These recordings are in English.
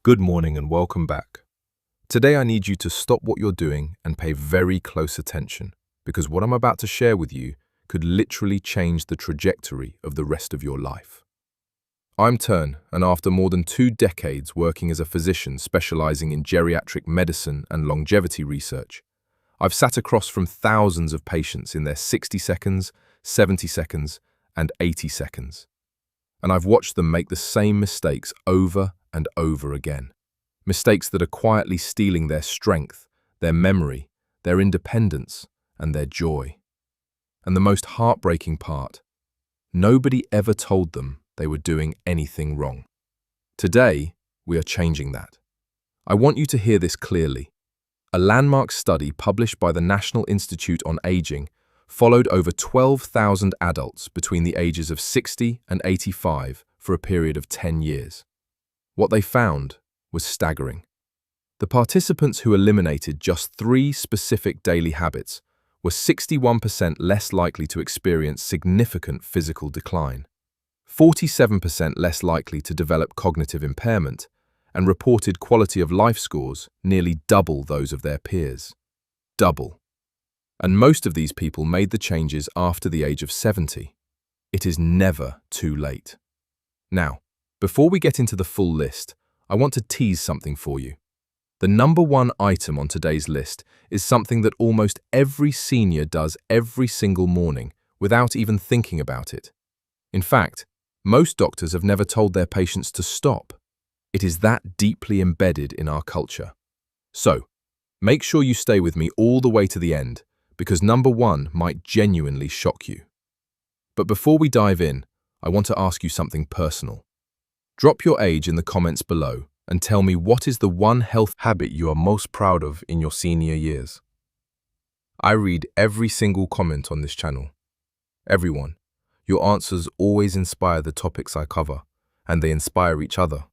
Good morning and welcome back. Today I need you to stop what you're doing and pay very close attention because what I'm about to share with you could literally change the trajectory of the rest of your life. I'm Tern, and after more than 2 decades working as a physician specializing in geriatric medicine and longevity research, I've sat across from thousands of patients in their 60 seconds, 70 seconds, and 80 seconds. And I've watched them make the same mistakes over and over again. Mistakes that are quietly stealing their strength, their memory, their independence, and their joy. And the most heartbreaking part, nobody ever told them they were doing anything wrong. Today, we are changing that. I want you to hear this clearly. A landmark study published by the National Institute on Aging followed over 12,000 adults between the ages of 60 and 85 for a period of 10 years. What they found was staggering. The participants who eliminated just 3 specific daily habits were 61% less likely to experience significant physical decline, 47% less likely to develop cognitive impairment, and reported quality of life scores nearly double those of their peers. Double. And most of these people made the changes after the age of 70. It is never too late. Now, before we get into the full list, I want to tease something for you. The number 1 item on today's list is something that almost every senior does every single morning without even thinking about it. In fact, most doctors have never told their patients to stop. It is that deeply embedded in our culture. So, make sure you stay with me all the way to the end, because number 1 might genuinely shock you. But before we dive in, I want to ask you something personal. Drop your age in the comments below and tell me what is the one health habit you are most proud of in your senior years. I read every single comment on this channel. Everyone, your answers always inspire the topics I cover, and they inspire each other.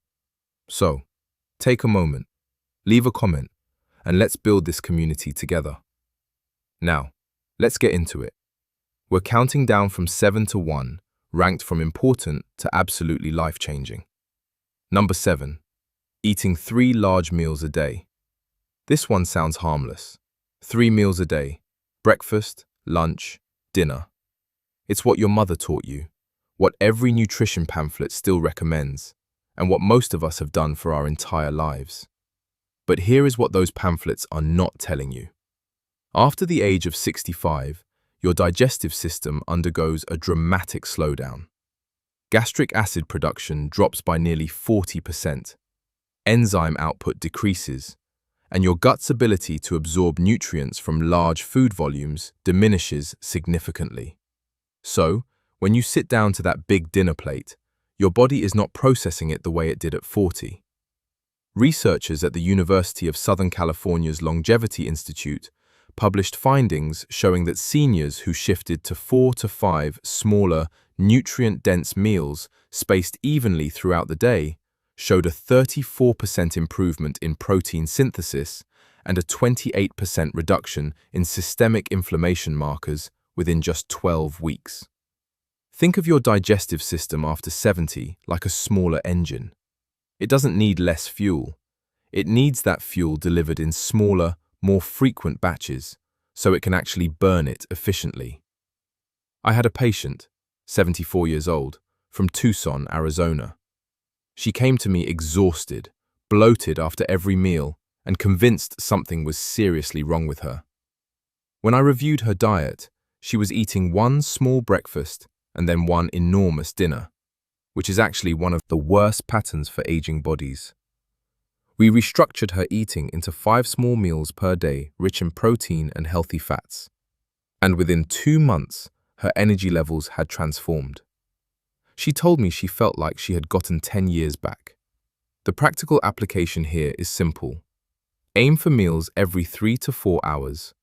So, take a moment, leave a comment, and let's build this community together. Now, let's get into it. We're counting down from 7 to 1, ranked from important to absolutely life-changing. Number 7, eating 3 large meals a day. This one sounds harmless. 3 meals a day, breakfast, lunch, dinner. It's what your mother taught you, what every nutrition pamphlet still recommends, and what most of us have done for our entire lives. But here is what those pamphlets are not telling you. After the age of 65, your digestive system undergoes a dramatic slowdown. Gastric acid production drops by nearly 40%, enzyme output decreases, and your gut's ability to absorb nutrients from large food volumes diminishes significantly. So, when you sit down to that big dinner plate, your body is not processing it the way it did at 40. Researchers at the University of Southern California's Longevity Institute published findings showing that seniors who shifted to 4 to 5 smaller, nutrient-dense meals spaced evenly throughout the day showed a 34% improvement in protein synthesis and a 28% reduction in systemic inflammation markers within just 12 weeks. Think of your digestive system after 70 like a smaller engine. It doesn't need less fuel. It needs that fuel delivered in smaller, more frequent batches, so it can actually burn it efficiently. I had a patient, 74 years old, from Tucson, Arizona. She came to me exhausted, bloated after every meal, and convinced something was seriously wrong with her. When I reviewed her diet, she was eating 1 small breakfast and then 1 enormous dinner, which is actually one of the worst patterns for aging bodies. We restructured her eating into 5 small meals per day rich in protein and healthy fats. And within 2 months, her energy levels had transformed. She told me she felt like she had gotten 10 years back. The practical application here is simple. Aim for meals every 3 to 4 hours.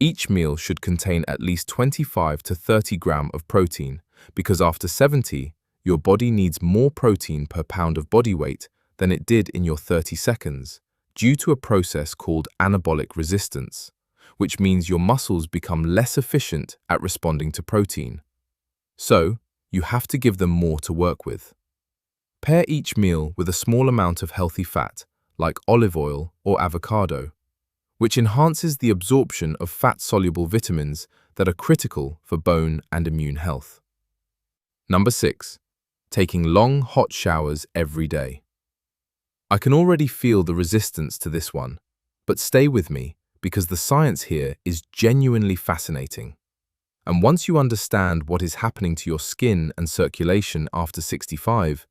Each meal should contain at least 25 to 30 grams of protein because after 70, your body needs more protein per pound of body weight than it did in your 30 seconds, due to a process called anabolic resistance, which means your muscles become less efficient at responding to protein. So, you have to give them more to work with. Pair each meal with a small amount of healthy fat, like olive oil or avocado, which enhances the absorption of fat-soluble vitamins that are critical for bone and immune health. Number 6. Taking long, hot showers every day. I can already feel the resistance to this one, but stay with me because the science here is genuinely fascinating. And once you understand what is happening to your skin and circulation after 65,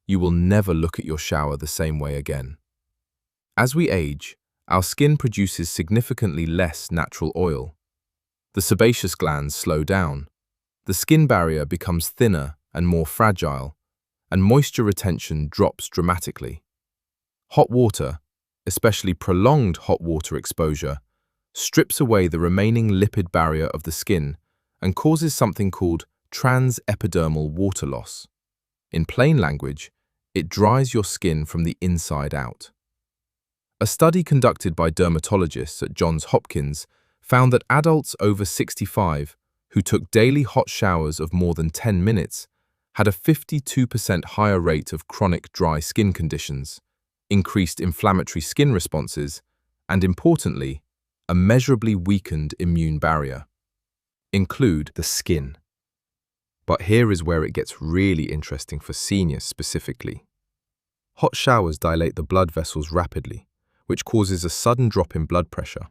you will never look at your shower the same way again. As we age, our skin produces significantly less natural oil. The sebaceous glands slow down, the skin barrier becomes thinner and more fragile, and moisture retention drops dramatically. Hot water, especially prolonged hot water exposure, strips away the remaining lipid barrier of the skin and causes something called transepidermal water loss. In plain language, it dries your skin from the inside out. A study conducted by dermatologists at Johns Hopkins found that adults over 65 who took daily hot showers of more than 10 minutes had a 52% higher rate of chronic dry skin conditions, increased inflammatory skin responses, and importantly, a measurably weakened immune barrier. Include the skin. But here is where it gets really interesting for seniors specifically. Hot showers dilate the blood vessels rapidly, which causes a sudden drop in blood pressure.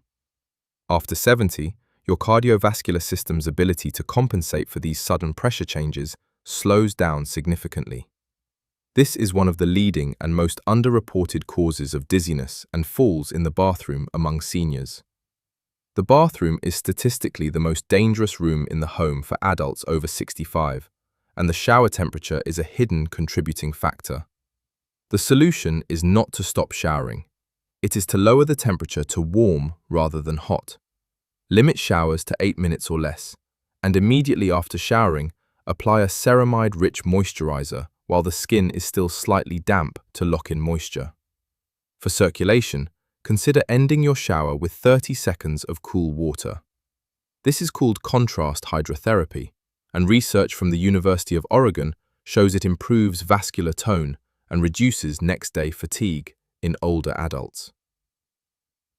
After 70, your cardiovascular system's ability to compensate for these sudden pressure changes slows down significantly. This is one of the leading and most underreported causes of dizziness and falls in the bathroom among seniors. The bathroom is statistically the most dangerous room in the home for adults over 65, and the shower temperature is a hidden contributing factor. The solution is not to stop showering. It is to lower the temperature to warm rather than hot. Limit showers to 8 minutes or less, and immediately after showering, apply a ceramide-rich moisturizer while the skin is still slightly damp to lock in moisture. For circulation, consider ending your shower with 30 seconds of cool water. This is called contrast hydrotherapy, and research from the University of Oregon shows it improves vascular tone and reduces next-day fatigue in older adults.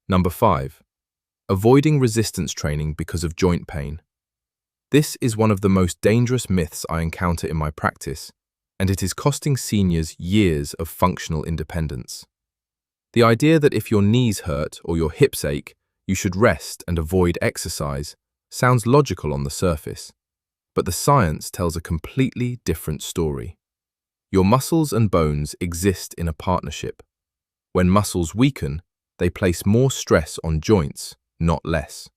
Number 5. Avoiding resistance training because of joint pain. This is one of the most dangerous myths I encounter in my practice, and it is costing seniors years of functional independence. The idea that if your knees hurt or your hips ache, you should rest and avoid exercise sounds logical on the surface, but the science tells a completely different story. Your muscles and bones exist in a partnership. When muscles weaken, they place more stress on joints, not less.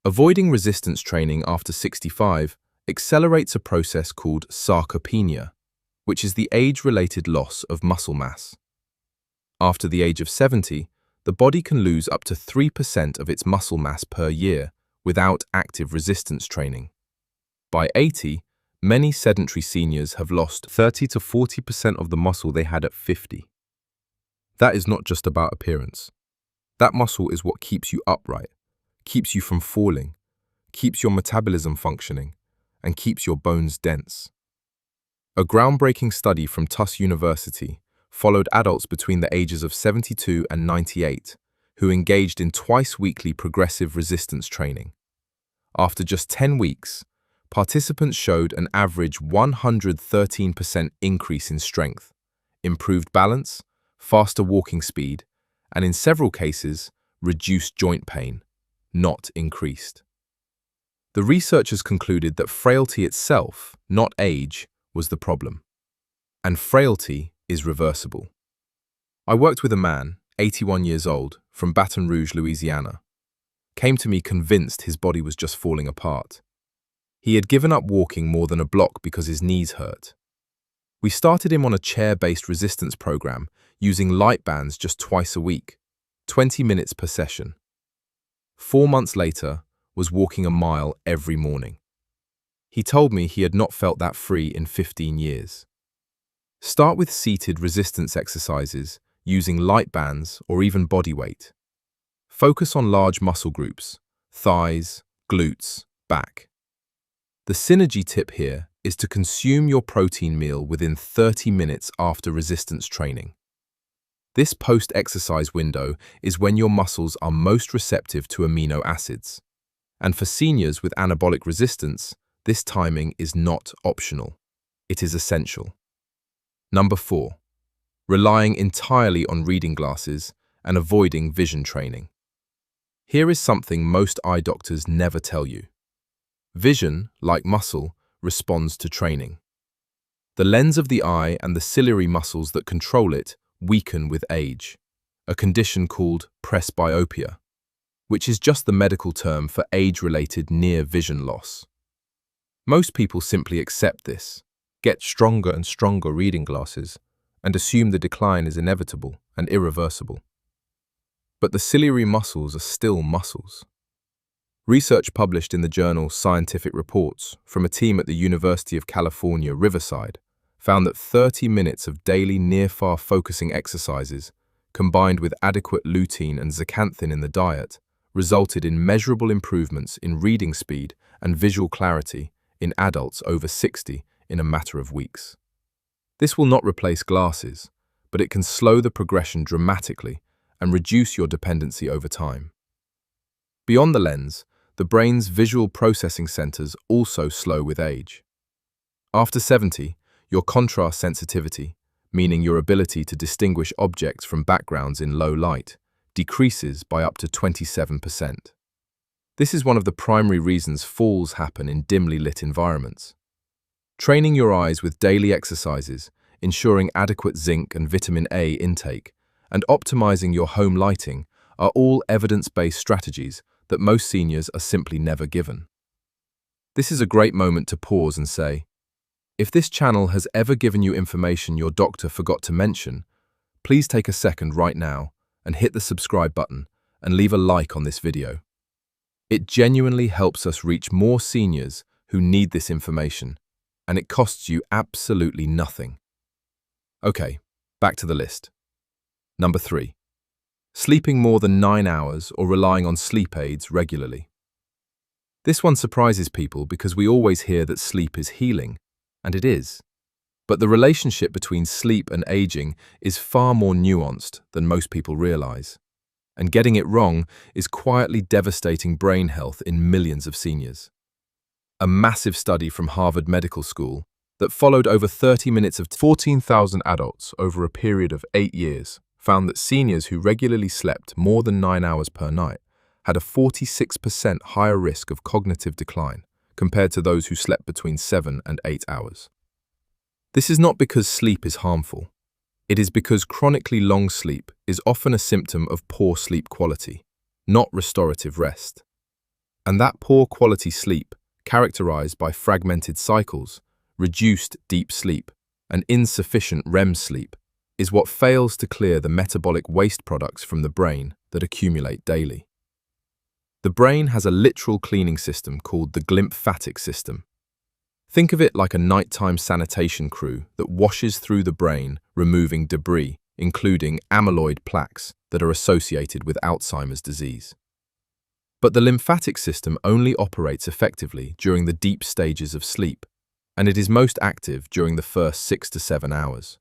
Avoiding resistance training after 65 accelerates a process called sarcopenia, which is the age-related loss of muscle mass. After the age of 70, the body can lose up to 3% of its muscle mass per year without active resistance training. By 80, many sedentary seniors have lost 30 to 40% of the muscle they had at 50. That is not just about appearance. That muscle is what keeps you upright, keeps you from falling, keeps your metabolism functioning, and keeps your bones dense. A groundbreaking study from Tufts University followed adults between the ages of 72 and 98 who engaged in twice-weekly progressive resistance training. After just 10 weeks, participants showed an average 113% increase in strength, improved balance, faster walking speed, and in several cases, reduced joint pain, not increased. The researchers concluded that frailty itself, not age, was the problem. And frailty is reversible. I worked with a man, 81 years old, from Baton Rouge, Louisiana. Came to me convinced his body was just falling apart. He had given up walking more than a block because his knees hurt. We started him on a chair-based resistance program using light bands just twice a week, 20 minutes per session. 4 months later, was walking a mile every morning. He told me he had not felt that free in 15 years. Start with seated resistance exercises using light bands or even body weight. Focus on large muscle groups, thighs, glutes, back. The synergy tip here is to consume your protein meal within 30 minutes after resistance training. This post-exercise window is when your muscles are most receptive to amino acids. And for seniors with anabolic resistance, this timing is not optional. It is essential. Number 4. Relying entirely on reading glasses and avoiding vision training. Here is something most eye doctors never tell you. Vision, like muscle, responds to training. The lens of the eye and the ciliary muscles that control it weaken with age, a condition called presbyopia, which is just the medical term for age-related near vision loss. Most people simply accept this, get stronger and stronger reading glasses, and assume the decline is inevitable and irreversible. But the ciliary muscles are still muscles. Research published in the journal Scientific Reports from a team at the University of California, Riverside, found that 30 minutes of daily near-far focusing exercises, combined with adequate lutein and zeaxanthin in the diet, resulted in measurable improvements in reading speed and visual clarity in adults over 60 in a matter of weeks. This will not replace glasses, but it can slow the progression dramatically and reduce your dependency over time. Beyond the lens, the brain's visual processing centers also slow with age. After 70, your contrast sensitivity, meaning your ability to distinguish objects from backgrounds in low light, decreases by up to 27%. This is one of the primary reasons falls happen in dimly lit environments. Training your eyes with daily exercises, ensuring adequate zinc and vitamin A intake, and optimizing your home lighting are all evidence-based strategies that most seniors are simply never given. This is a great moment to pause and say, if this channel has ever given you information your doctor forgot to mention, please take a second right now and hit the subscribe button and leave a like on this video. It genuinely helps us reach more seniors who need this information, and it costs you absolutely nothing. Okay, back to the list. Number 3. Sleeping more than 9 hours or relying on sleep aids regularly. This one surprises people because we always hear that sleep is healing, and it is. But the relationship between sleep and aging is far more nuanced than most people realize. And getting it wrong is quietly devastating brain health in millions of seniors. A massive study from Harvard Medical School that followed over 30 minutes of 14,000 adults over a period of 8 years found that seniors who regularly slept more than 9 hours per night had a 46% higher risk of cognitive decline compared to those who slept between 7 and 8 hours. This is not because sleep is harmful. It is because chronically long sleep is often a symptom of poor sleep quality, not restorative rest. And that poor quality sleep, characterized by fragmented cycles, reduced deep sleep, and insufficient REM sleep, is what fails to clear the metabolic waste products from the brain that accumulate daily. The brain has a literal cleaning system called the glymphatic system. Think of it like a nighttime sanitation crew that washes through the brain, removing debris, including amyloid plaques that are associated with Alzheimer's disease. But the lymphatic system only operates effectively during the deep stages of sleep, and it is most active during the first 6 to 7 hours.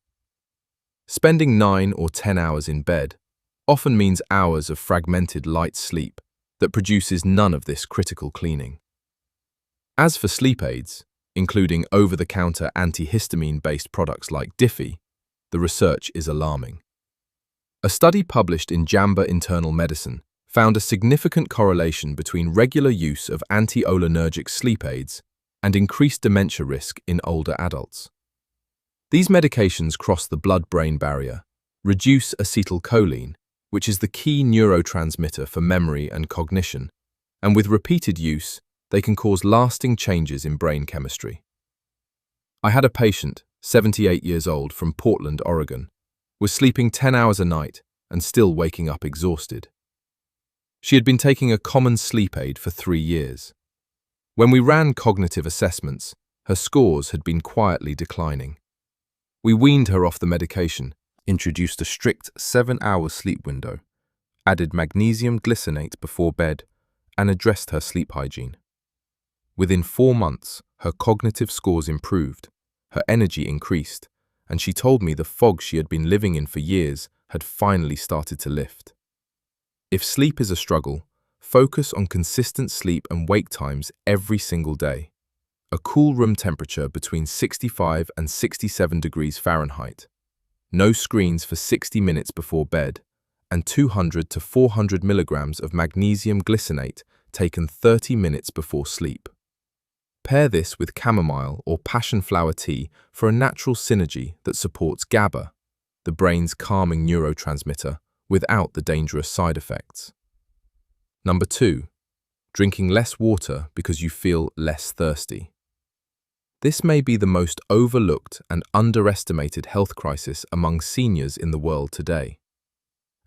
Spending 9 or 10 hours in bed often means hours of fragmented light sleep that produces none of this critical cleaning. As for sleep aids, including over-the-counter antihistamine-based products like Diffie, the research is alarming. A study published in JAMA Internal Medicine found a significant correlation between regular use of anticholinergic sleep aids and increased dementia risk in older adults. These medications cross the blood-brain barrier, reduce acetylcholine, which is the key neurotransmitter for memory and cognition, and with repeated use, they can cause lasting changes in brain chemistry. I had a patient, 78 years old, from Portland, Oregon, was sleeping 10 hours a night and still waking up exhausted. She had been taking a common sleep aid for 3 years. When we ran cognitive assessments, her scores had been quietly declining. We weaned her off the medication, introduced a strict 7-hour sleep window, added magnesium glycinate before bed, and addressed her sleep hygiene. Within 4 months, her cognitive scores improved, her energy increased, and she told me the fog she had been living in for years had finally started to lift. If sleep is a struggle, focus on consistent sleep and wake times every single day. A cool room temperature between 65 and 67 degrees Fahrenheit. No screens for 60 minutes before bed, and 200 to 400 milligrams of magnesium glycinate taken 30 minutes before sleep. Pair this with chamomile or passion flower tea for a natural synergy that supports GABA, the brain's calming neurotransmitter, without the dangerous side effects. Number 2, drinking less water because you feel less thirsty. This may be the most overlooked and underestimated health crisis among seniors in the world today.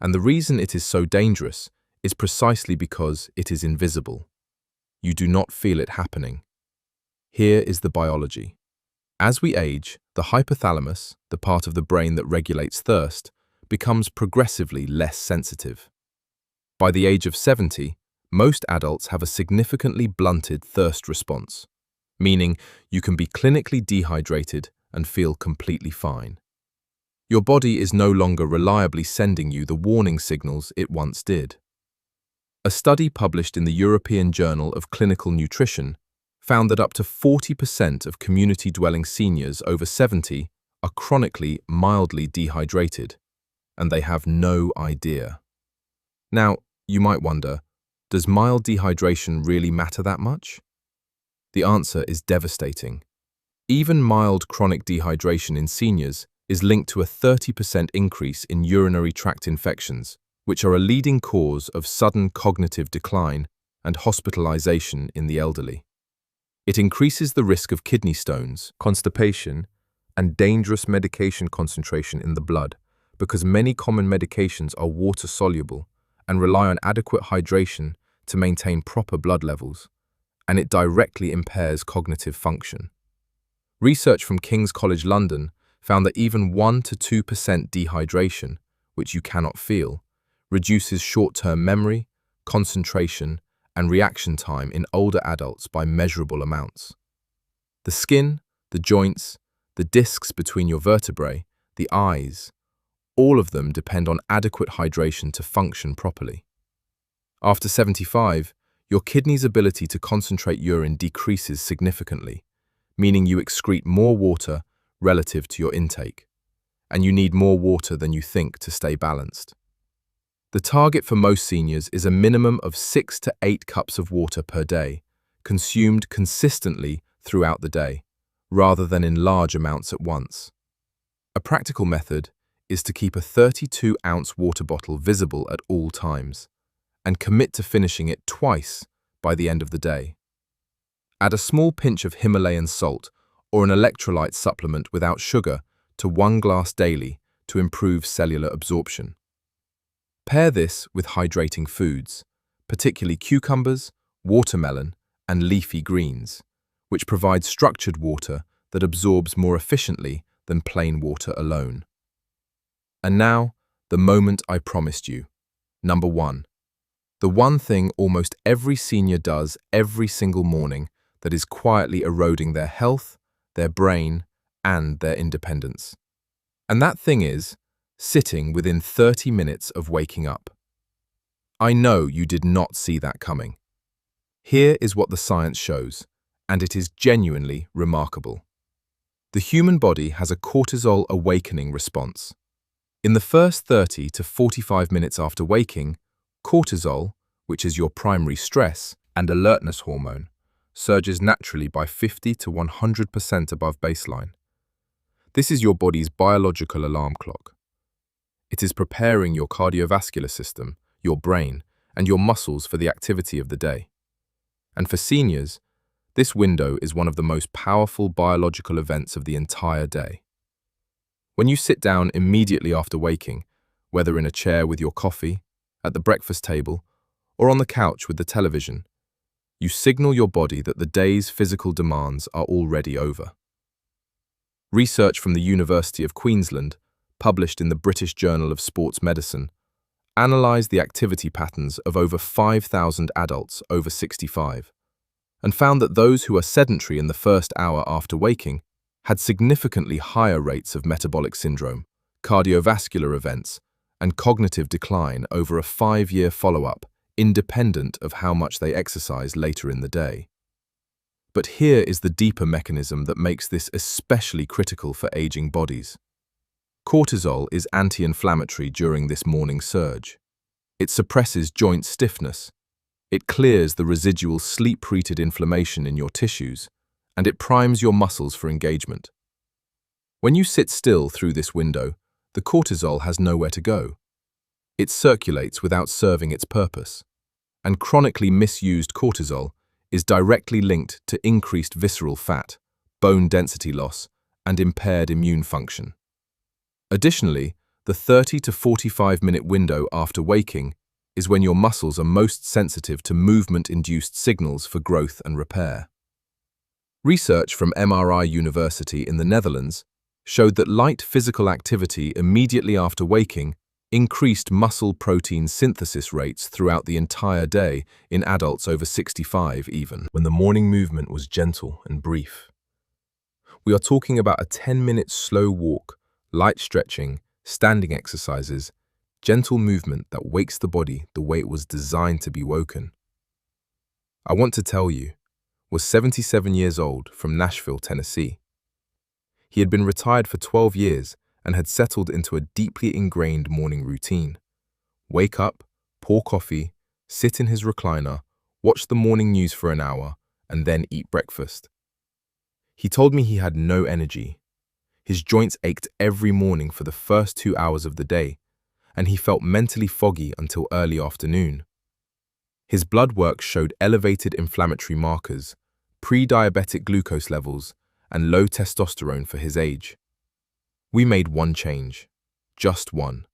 And the reason it is so dangerous is precisely because it is invisible. You do not feel it happening. Here is the biology. As we age, the hypothalamus, the part of the brain that regulates thirst, becomes progressively less sensitive. By the age of 70, most adults have a significantly blunted thirst response, meaning you can be clinically dehydrated and feel completely fine. Your body is no longer reliably sending you the warning signals it once did. A study published in the European Journal of Clinical Nutrition found that up to 40% of community-dwelling seniors over 70 are chronically mildly dehydrated, and they have no idea. Now, you might wonder, does mild dehydration really matter that much? The answer is devastating. Even mild chronic dehydration in seniors is linked to a 30% increase in urinary tract infections, which are a leading cause of sudden cognitive decline and hospitalization in the elderly. It increases the risk of kidney stones, constipation, and dangerous medication concentration in the blood because many common medications are water-soluble and rely on adequate hydration to maintain proper blood levels, and it directly impairs cognitive function. Research from King's College London found that even 1 to 2% dehydration, which you cannot feel, reduces short-term memory, concentration, and reaction time in older adults by measurable amounts. The skin, the joints, the discs between your vertebrae, the eyes, all of them depend on adequate hydration to function properly. After 75, your kidney's ability to concentrate urine decreases significantly, meaning you excrete more water relative to your intake, and you need more water than you think to stay balanced. The target for most seniors is a minimum of 6 to 8 cups of water per day, consumed consistently throughout the day, rather than in large amounts at once. A practical method is to keep a 32-ounce water bottle visible at all times, and commit to finishing it twice by the end of the day. Add a small pinch of Himalayan salt or an electrolyte supplement without sugar to 1 glass daily to improve cellular absorption. Pair this with hydrating foods, particularly cucumbers, watermelon, and leafy greens, which provide structured water that absorbs more efficiently than plain water alone. And now, the moment I promised you. Number 1. The one thing almost every senior does every single morning that is quietly eroding their health, their brain, and their independence. And that thing is sitting within 30 minutes of waking up. I know you did not see that coming. Here is what the science shows, and it is genuinely remarkable. The human body has a cortisol awakening response. In the first 30 to 45 minutes after waking, cortisol, which is your primary stress and alertness hormone, surges naturally by 50 to 100% above baseline. This is your body's biological alarm clock. It is preparing your cardiovascular system, your brain, and your muscles for the activity of the day. And for seniors, this window is one of the most powerful biological events of the entire day. When you sit down immediately after waking, whether in a chair with your coffee, at the breakfast table, or on the couch with the television, you signal your body that the day's physical demands are already over. Research from the University of Queensland, published in the British Journal of Sports Medicine, analysed the activity patterns of over 5,000 adults over 65. and found that those who are sedentary in the first hour after waking had significantly higher rates of metabolic syndrome, cardiovascular events, and cognitive decline over a 5-year follow-up, independent of how much they exercise later in the day. But here is the deeper mechanism that makes this especially critical for aging bodies. Cortisol is anti-inflammatory during this morning surge. It suppresses joint stiffness. It clears the residual sleep-treated inflammation in your tissues, and it primes your muscles for engagement. When you sit still through this window, the cortisol has nowhere to go. It circulates without serving its purpose, and chronically misused cortisol is directly linked to increased visceral fat, bone density loss, and impaired immune function. Additionally, the 30 to 45-minute window after waking is when your muscles are most sensitive to movement-induced signals for growth and repair. Research from MRI University in the Netherlands showed that light physical activity immediately after waking increased muscle protein synthesis rates throughout the entire day in adults over 65 even, when the morning movement was gentle and brief. We are talking about a 10-minute slow walk, light stretching, standing exercises, gentle movement that wakes the body the way it was designed to be woken. I want to tell you, was 77 years old from Nashville, Tennessee. He had been retired for 12 years and had settled into a deeply ingrained morning routine. Wake up, pour coffee, sit in his recliner, watch the morning news for an hour, and then eat breakfast. He told me he had no energy. His joints ached every morning for the first 2 hours of the day, and he felt mentally foggy until early afternoon. His blood work showed elevated inflammatory markers, pre-diabetic glucose levels, and low testosterone for his age. We made one change, just one.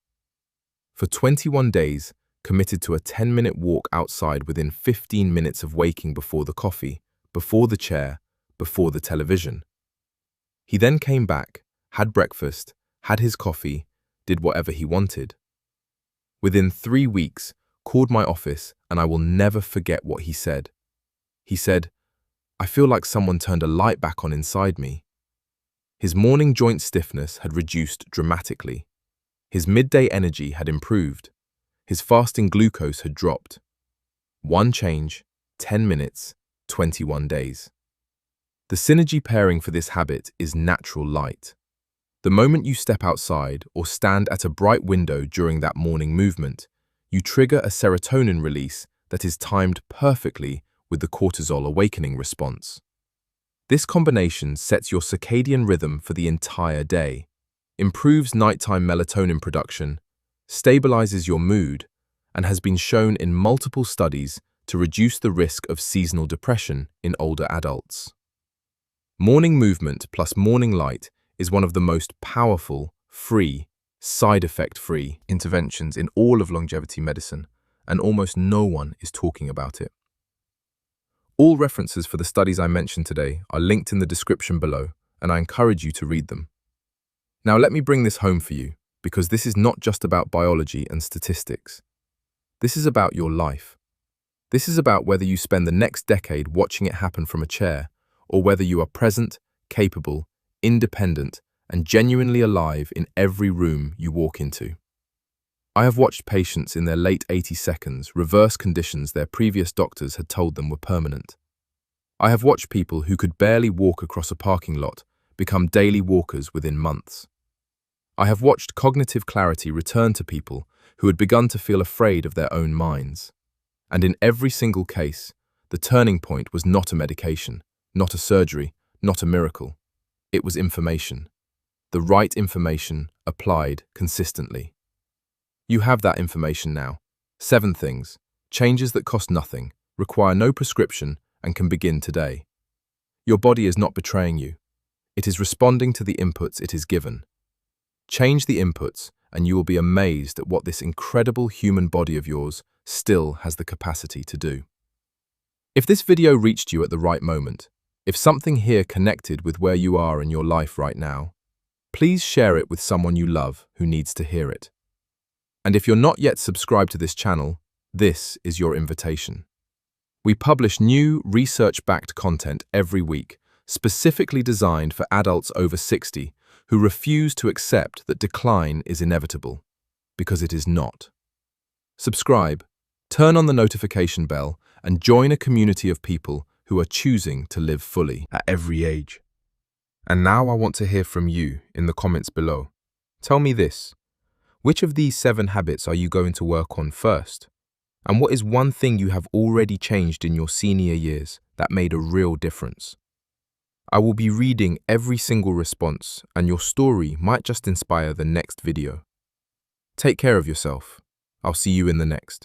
For 21 days, committed to a 10-minute walk outside within 15 minutes of waking before the coffee, before the chair, before the television. He then came back, had breakfast, had his coffee, did whatever he wanted. Within 3 weeks, called my office, and I will never forget what he said. He said, "I feel like someone turned a light back on inside me." His morning joint stiffness had reduced dramatically. His midday energy had improved. His fasting glucose had dropped. One change, 10 minutes, 21 days. The synergy pairing for this habit is natural light. The moment you step outside or stand at a bright window during that morning movement, you trigger a serotonin release that is timed perfectly with the cortisol awakening response. This combination sets your circadian rhythm for the entire day, improves nighttime melatonin production, stabilizes your mood, and has been shown in multiple studies to reduce the risk of seasonal depression in older adults. Morning movement plus morning light is one of the most powerful, free, side effect-free interventions in all of longevity medicine, and almost no one is talking about it. All references for the studies I mentioned today are linked in the description below, and I encourage you to read them. Now let me bring this home for you, because this is not just about biology and statistics. This is about your life. This is about whether you spend the next decade watching it happen from a chair, or whether you are present, capable, independent, and genuinely alive in every room you walk into. I have watched patients in their late 80 seconds reverse conditions their previous doctors had told them were permanent. I have watched people who could barely walk across a parking lot become daily walkers within months. I have watched cognitive clarity return to people who had begun to feel afraid of their own minds. And in every single case, the turning point was not a medication, not a surgery, not a miracle. It was information. The right information applied consistently. You have that information now. 7 things, changes that cost nothing, require no prescription, and can begin today. Your body is not betraying you. It is responding to the inputs it is given. Change the inputs, and you will be amazed at what this incredible human body of yours still has the capacity to do. If this video reached you at the right moment, if something here connected with where you are in your life right now, please share it with someone you love who needs to hear it. And if you're not yet subscribed to this channel, this is your invitation. We publish new, research-backed content every week, specifically designed for adults over 60 who refuse to accept that decline is inevitable, because it is not. Subscribe, turn on the notification bell, and join a community of people who are choosing to live fully at every age. And now I want to hear from you in the comments below. Tell me this: which of these 7 habits are you going to work on first? And what is one thing you have already changed in your senior years that made a real difference? I will be reading every single response, and your story might just inspire the next video. Take care of yourself. I'll see you in the next.